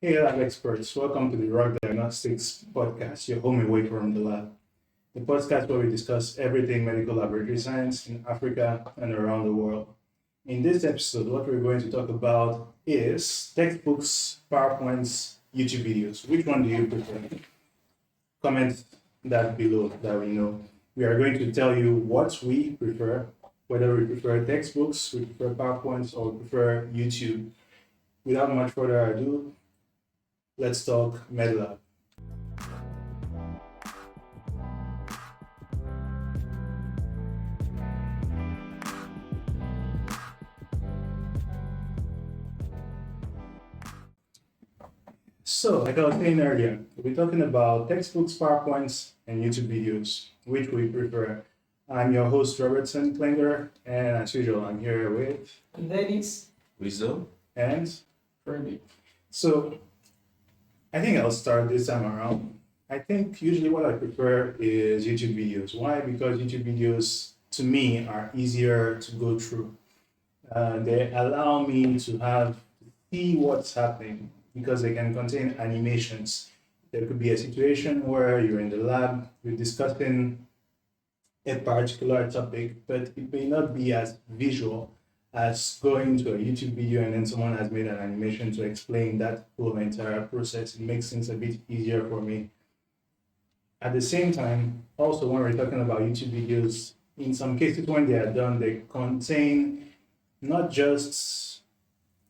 Hey, lab experts, welcome to the RoK Diagnostics podcast, your home away from the lab. The podcast where we discuss everything medical laboratory science in Africa and around the world. In this episode, what we're going to talk about is textbooks, PowerPoints, YouTube videos. Which one do you prefer? Comment that below that we know. We are going to tell you what we prefer, whether we prefer textbooks, we prefer PowerPoints, or we prefer YouTube. Without much further ado, let's talk MedLab. So, like I was saying earlier, we're talking about textbooks, PowerPoints, and YouTube videos, which we prefer. I'm your host, Robertson Klinger, and as usual, I'm here with Dennis. Wisdom. and Freddy. so I think I'll start this time around. I think usually what I prefer is YouTube videos. Why? Because YouTube videos to me are easier to go through. They allow me to see what's happening because they can contain animations. There could be a situation where you're in the lab, you're discussing a particular topic, but it may not be as visual as going to a YouTube video and then someone has made an animation to explain that whole entire process. It makes things a bit easier for me. At the same time, also when we're talking about YouTube videos, in some cases when they are done, they contain not just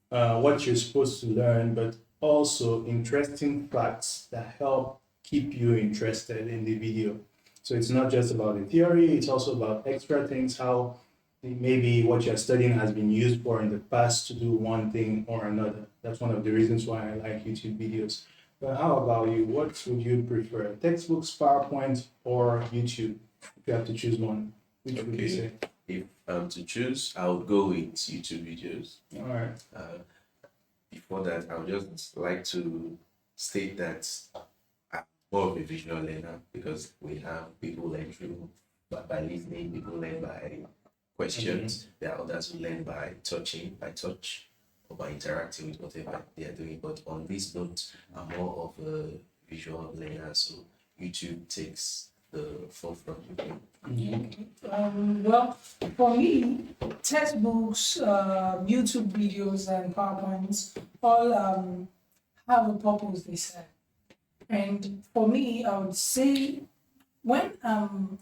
what you're supposed to learn, but also interesting facts that help keep you interested in the video. So it's not just about the theory, it's also about extra things, how maybe what you're studying has been used for in the past to do one thing or another. That's one of the reasons why I like YouTube videos. But how about you? What would you prefer? Textbooks, PowerPoint, or YouTube? If you have to choose one, which would you say? If I'm to choose, I would go with YouTube videos. All right. Before that, I would just like to state that I'm more of a visual learner because we have people learn through by listening, people learn by questions. There are others who learn by touch, or by interacting with whatever they are doing. But on this note, I'm more of a visual learner, so YouTube takes the forefront. Well, for me, textbooks, YouTube videos, and PowerPoints all have a purpose, they said. And for me, I would say when I'm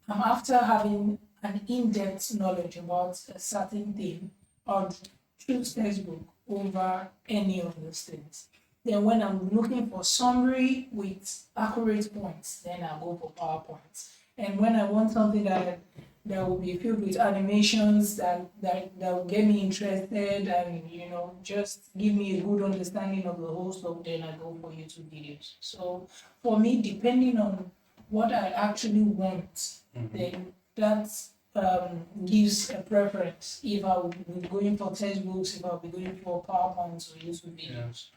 after having an in-depth knowledge about a certain thing, I would choose textbook over any of those things. Then when I'm looking for summary with accurate points, then I go for PowerPoint. And when I want something that will be filled with animations that will get me interested and just give me a good understanding of the whole stuff, then I go for YouTube videos. So for me, depending on what I actually want, then that gives a preference if I will be going for textbooks, if I'll be going for PowerPoints or YouTube videos.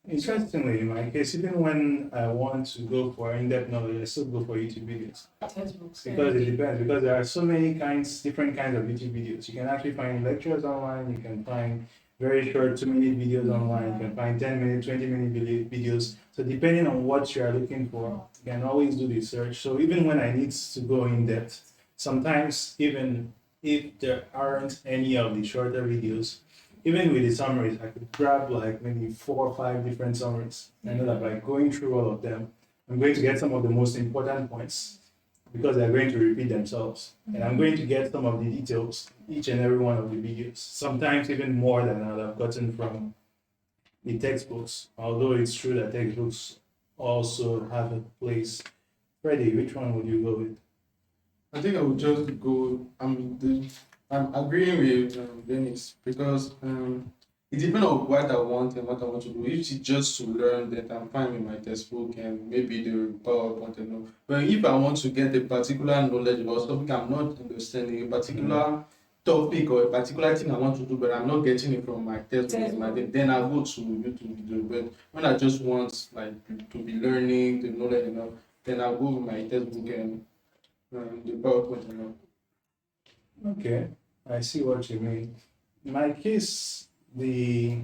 Interestingly, in my case, even when I want to go for in-depth knowledge, I still go for YouTube videos. Textbooks. Because it depends, because there are so many different kinds of YouTube videos. You can actually find lectures online, you can find very short 2-minute videos online, you can find 10-minute, 20-minute videos. So depending on what you are looking for, you can always do the search. So even when I need to go in depth, sometimes even if there aren't any of the shorter videos, even with the summaries, I could grab like maybe 4 or 5 different summaries. I know that by going through all of them, I'm going to get some of the most important points because they're going to repeat themselves. And I'm going to get some of the details, each and every one of the videos, sometimes even more than I've gotten from the textbooks, although it's true that textbooks also have a place. Freddie, which one would you go with? I think I would just go. I'm agreeing with Dennis because it depends on what I want and what I want to do. If it's just to learn, then I'm fine with my textbook and maybe the PowerPoint and all. But if I want to get a particular knowledge about something I'm not understanding, a particular topic or a particular thing I want to do, but I'm not getting it from my textbook, then I go to YouTube video. But when I just want like to be learning the knowledge and all, then I go with my textbook and the PowerPoint and all. Okay, I see what you mean. In my case, the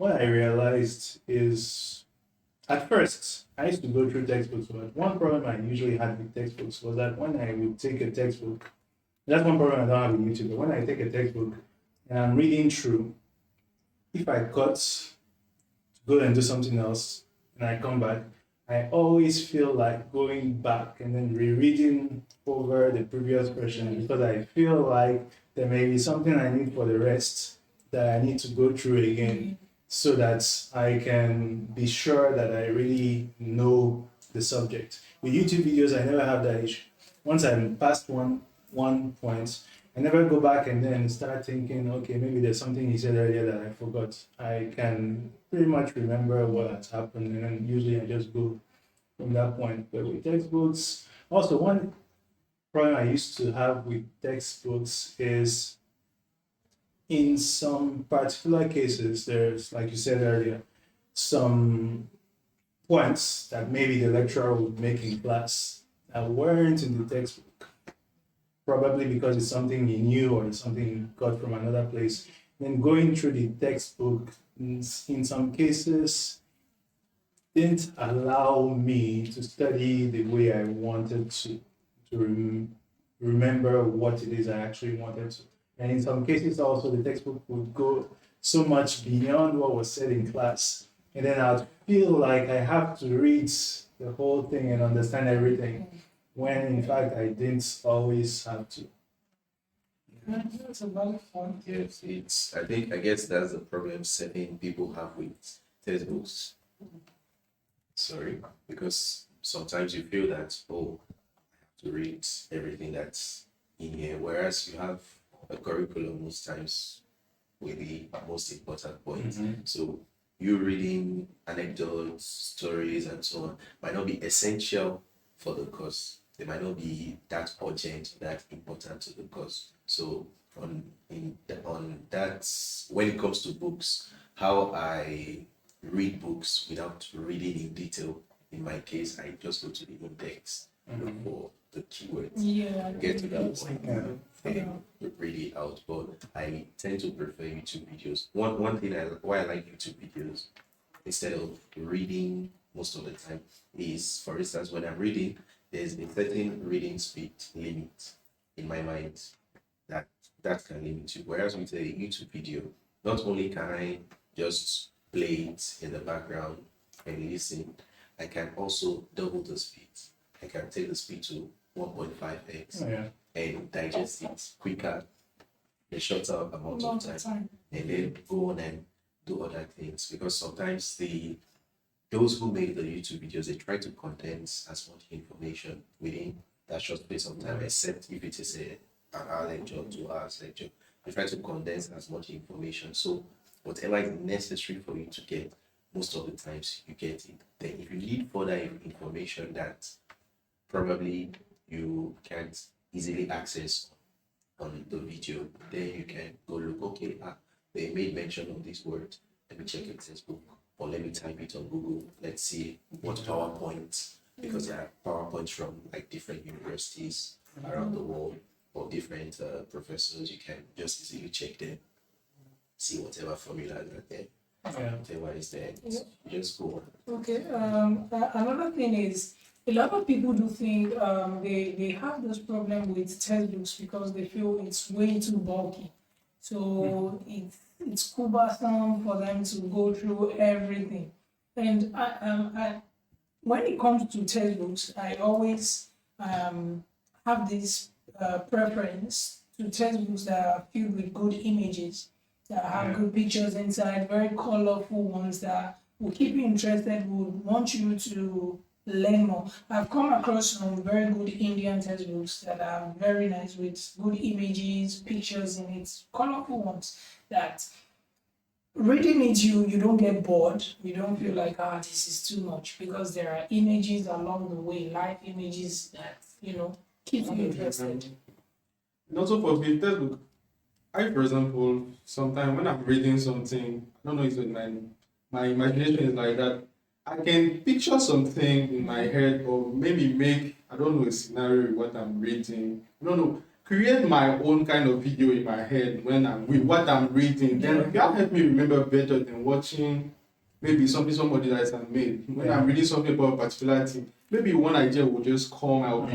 what I realized is at first I used to go through textbooks, but one problem I usually had with textbooks was that when I would take a textbook, that's one problem I don't have with YouTube, but when I take a textbook and I'm reading through, if I cut to go and do something else and I come back, I always feel like going back and then rereading over the previous question because I feel like there may be something I need for the rest that I need to go through again so that I can be sure that I really know the subject. With YouTube videos, I never have that issue. Once I'm past one point, I never go back and then start thinking, okay, maybe there's something he said earlier that I forgot. I can pretty much remember what has happened, and then usually I just go from that point. But with textbooks, also one problem I used to have with textbooks is in some particular cases, there's, like you said earlier, some points that maybe the lecturer would make in class that weren't in the textbook, probably because it's something he knew or it's something he got from another place. Then going through the textbook, in some cases, didn't allow me to study the way I wanted to remember what it is I actually wanted to. And in some cases, also, the textbook would go so much beyond what was said in class. And then I'd feel like I have to read the whole thing and understand everything, when in fact I didn't always have to. That's a valid point. Yes, it's. I guess that's the problem certain people have with textbooks. Sorry, because sometimes you feel that, oh, I have to read everything that's in here, whereas you have a curriculum most times with the most important points. So you reading anecdotes, stories, and so on might not be essential for the course. They might not be that urgent, that important to the course. So on that, when it comes to books, how I read books without reading in detail. In my case, I just go to the index, look for the keywords, Yeah. get to that point, Yeah. and read it out. But I tend to prefer YouTube videos. One thing why I like YouTube videos instead of reading most of the time is, for instance, when I'm reading, there's a certain reading speed limit in my mind that can limit you. Whereas with a YouTube video, not only can I just play it in the background and listen, I can also double the speed. I can take the speed to 1.5x and digest it quicker, a shorter amount of time, and then go on and do other things. Because sometimes those who make the YouTube videos, they try to condense as much information within that short space of time, except if it is an hour lecture, 2 hours lecture. They try to condense as much information. So whatever is necessary for you to get, most of the times you get it. Then if you need further information that probably you can't easily access on the video, then you can go look, okay, they made mention of this word. Let me check it in textbook, or let me type it on Google. Let's see what PowerPoint, because there are PowerPoints from like different universities around the world or different professors. You can just easily check them, see whatever formulas are there, whatever is there. You just go on. Okay. Another thing is, a lot of people do think they have this problem with textbooks because they feel it's way too bulky. So it's cumbersome for them to go through everything. And when it comes to textbooks, I always have this preference to textbooks that are filled with good images, that have good pictures inside, very colorful ones that will keep you interested, would want you to learn more. I've come across some very good Indian textbooks that are very nice with good images, pictures in it, colorful ones that reading it you don't get bored. You don't feel like this is too much because there are images along the way, live images that keep you interested. And also for me, textbook, for example, sometimes when I'm reading something, I don't know if my imagination is like that. I can picture something in my head or maybe make, I don't know, a scenario with what I'm reading. I don't know. create my own kind of video in my head when I'm with what I'm reading. Then that help me remember better than watching maybe something somebody else has made. When I'm reading something about a particular thing, maybe one idea will just come out.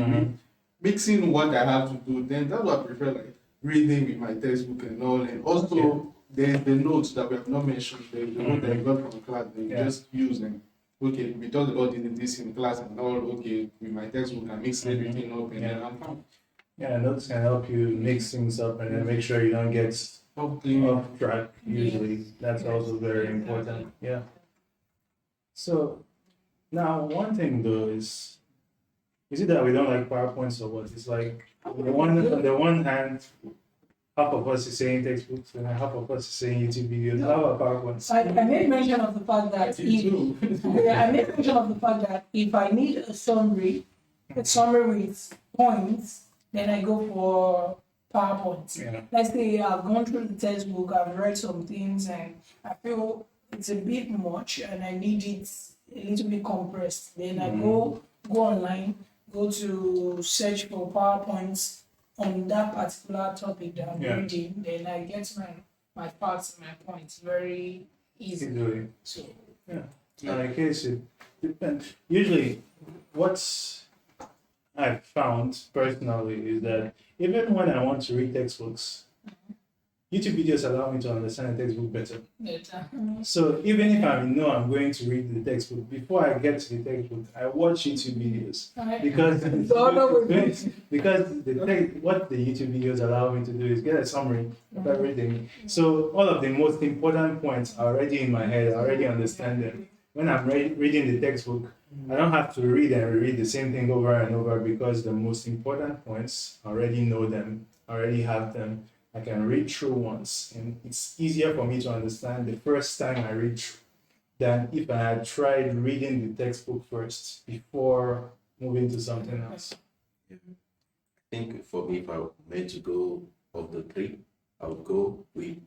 Mixing what I have to do, then that's what I prefer, like reading with my textbook and all. And also, there's the notes that we have not mentioned, the note that I got from class, they just use them. Okay, we talked about this in class and all. Okay, with my textbook, I mix everything up and then I'm fine. Yeah, notes can help you mix things up and then make sure you don't get off track. Usually, that's also very important. Yeah. So now, one thing though is it that we don't like PowerPoints or what? It's like on the one hand, half of us is saying textbooks and half of us is saying YouTube videos. How about PowerPoints? I made mention of the fact that I made mention of the fact that if I need a summary with points, then I go for PowerPoint. Yeah. Let's say I've gone through the textbook, I've read some things, and I feel it's a bit much, and I need it a little bit compressed. Then I go online, go to search for PowerPoints on that particular topic that I'm reading. Then I get my facts and my points very easily. So yeah. Now, in case it depends. Usually, what's I've found personally is that even when I want to read textbooks, YouTube videos allow me to understand the textbook better. So even if I know I'm going to read the textbook, before I get to the textbook, I watch YouTube videos because what the YouTube videos allow me to do is get a summary of everything. So all of the most important points are already in my head. I already understand them. When I'm reading the textbook, I don't have to read and reread the same thing over and over because the most important points, I already know them, I already have them. I can read through once, and it's easier for me to understand the first time I read through than if I had tried reading the textbook first before moving to something else. I think for me, if I were meant to go of the three, I would go with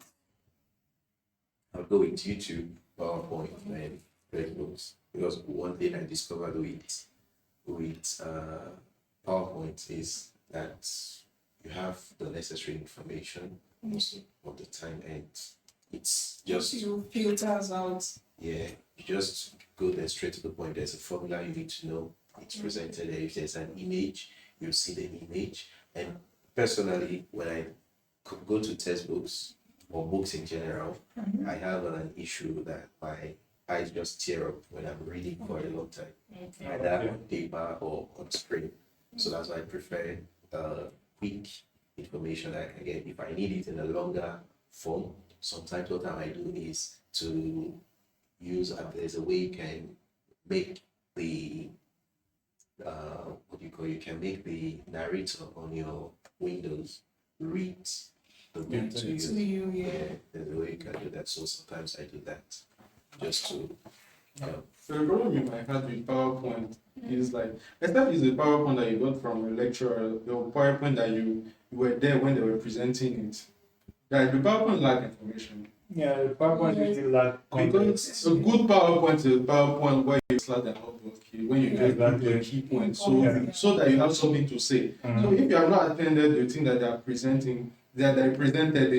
YouTube, PowerPoint, and textbooks. Because one thing I discovered with PowerPoint is that you have the necessary information most of the time, and it's just you filters out. Yeah, you just go there straight to the point. There's a formula you need to know. It's presented there. If there's an image, you see the image. And personally, when I go to textbooks or books in general, I have an issue that my eyes just tear up when I'm reading for a long time, either on paper or on screen. So that's why I prefer quick information that I can get. If I need it in a longer form, sometimes what I do is to use there's a way you can make the you can make the narrator on your Windows read the book to you. There's a way you can do that. So sometimes I do that just to So the problem you might have with PowerPoint is like, except it's a PowerPoint that you got from a lecturer, or PowerPoint that you were there when they were presenting it. Like the PowerPoint lack information. Yeah, the PowerPoint usually lack context. Because a good PowerPoint is a PowerPoint where you slide and up when you just put the key points, so that you have something to say. So if you have not attended the thing that they are presenting, that they presented,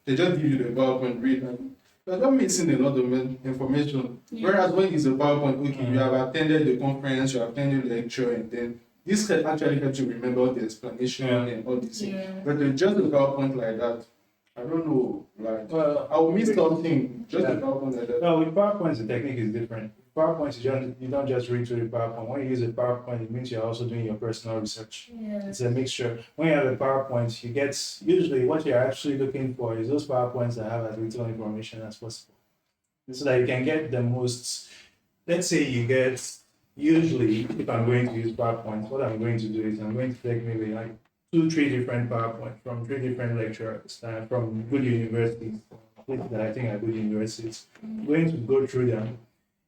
they just give you the PowerPoint read. And you're not missing a lot of information. Whereas when it's a PowerPoint, okay, you have attended the conference, you have attended the lecture, and then this can actually help you remember the explanation and all this. But just a PowerPoint like that, I don't know. Like, I'll miss something. Just a PowerPoint like that. No, with PowerPoint, the technique is different. PowerPoint, you don't just read through the PowerPoint. When you use a PowerPoint, it means you're also doing your personal research. It's a mixture. When you have a PowerPoint, you get, usually what you're actually looking for is those PowerPoints that have as little information as possible. So that you can get the most, let's say you get, usually if I'm going to use PowerPoint, what I'm going to do is I'm going to take maybe like 2-3 different PowerPoints from 3 different lecturers from good universities, that I think are good universities. I'm going to go through them.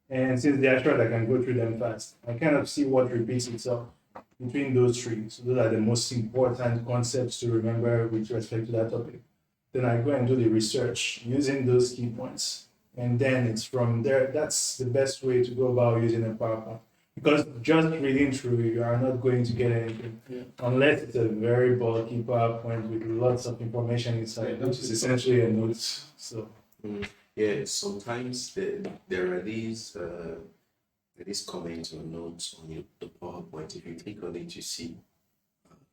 And since they are short, I can go through them fast. I kind of see what repeats itself between those 3. So those are the most important concepts to remember with respect to that topic. Then I go and do the research using those key points. And then it's from there, that's the best way to go about using a PowerPoint. Because just reading through, you are not going to get anything Yeah. unless it's a very bulky PowerPoint with lots of information Yeah, inside, that's which is it. essentially a note. So Mm. Yeah, sometimes there are these comments or notes on the PowerPoint. If you click on it, you see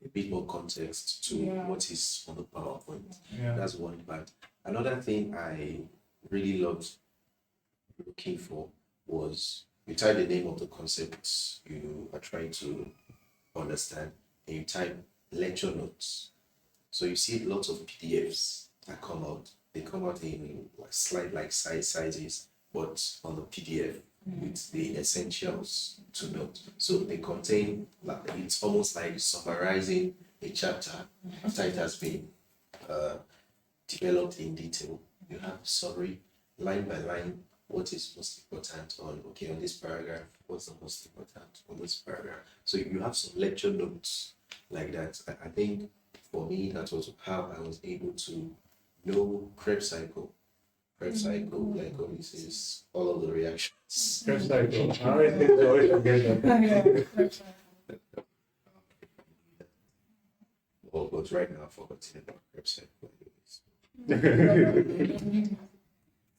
a bit more context to Yeah. what is on the PowerPoint. yeah, That's one part. Another thing I really loved looking for was you type the name of the concepts you are trying to understand, and you type lecture notes. So you see lots of PDFs that come out. They come out in like slide like sizes, but on the PDF with the essentials to note. So they contain like it's almost like summarizing a chapter after it has been uh, developed in detail. You have summary, line by line, what is most important on this paragraph, what's the most important on this paragraph. So you have some lecture notes like that. I think for me that was how I was able to know Krebs cycle. Krebs cycle, glycolysis, all of the reactions. Krebs cycle. I always think to always forget that. Yeah, that's Oh, but right now I forgot about Krebs cycle. right.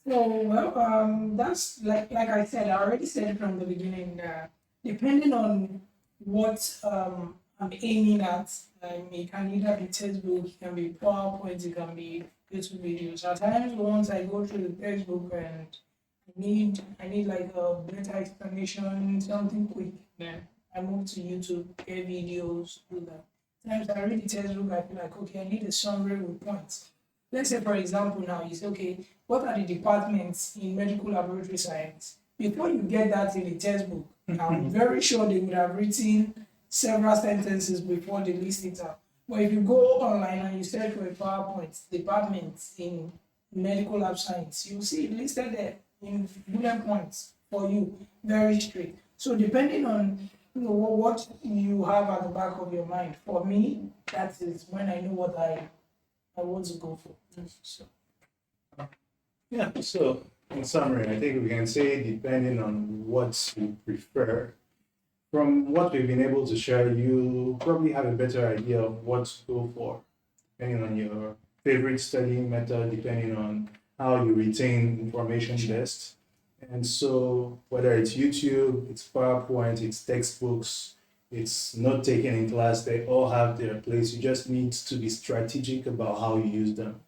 So, well, that's like I said, I already said from the beginning that depending on what I'm aiming at, it can either be textbook, it can be PowerPoint, it can be YouTube videos. At times, once I go through the textbook and I need like a better explanation, something quick, then I move to YouTube, get videos, do that. Times I read the textbook, I feel like okay, I need a summary with points. Let's say, for example, now you say, okay, what are the departments in medical laboratory science? Before you get that in the textbook, I'm very sure they would have written several sentences before they list it out. But if you go online and you search for a PowerPoint department in medical lab science, you'll see it listed there in bullet points for you, very straight. So depending on what you have at the back of your mind, for me, that is when I know what I want to go for. So, Yeah, so in summary, I think we can say depending on what you prefer, from what we've been able to share, you probably have a better idea of what to go for, depending on your favorite studying method, depending on how you retain information best. And so, whether it's YouTube, it's PowerPoint, it's textbooks, it's note taking in class, they all have their place. You just need to be strategic about how you use them.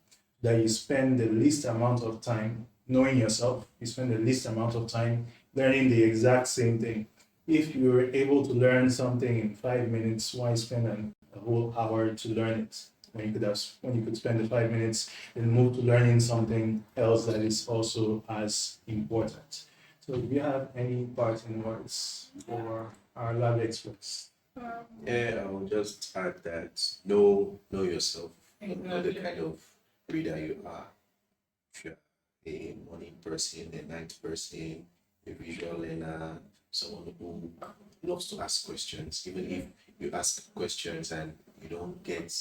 That you spend the least amount of time knowing yourself, you spend the least amount of time learning the exact same thing. If you're able to learn something in 5 minutes, why spend a whole hour to learn it? When you could spend the 5 minutes and move to learning something else that is also as important. So do you have any parting words for our lab experts? Yeah, I will just add that know yourself, know the exactly. kind of reader you are. If you're a morning person, a night person, a visual learner, someone who loves to ask questions, even if you ask questions and you don't get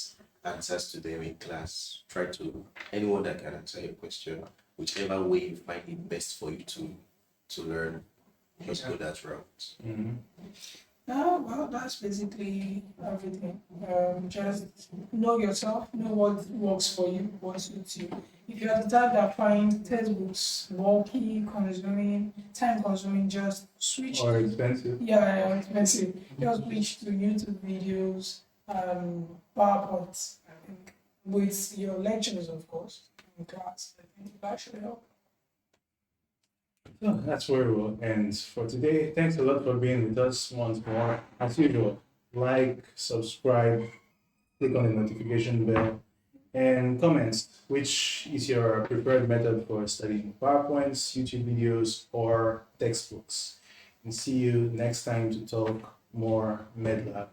answers to them in class, try to anyone that can answer your question, whichever way you find it best for you to learn, just go that route. Mhm. Well, that's basically everything. Just know yourself, know what works for you, what suits you. If you're the type that find textbooks bulky, time consuming, just switch Or to, expensive? yeah, expensive. Just switch to YouTube videos, PowerPoints, I think, with your lectures, of course, in class. I think that should help. So that's where we'll end for today. Thanks a lot for being with us once more. As usual, like, subscribe, click on the notification bell, and comments which is your preferred method for studying PowerPoints, YouTube videos, or textbooks. And see you next time to talk more MedLab.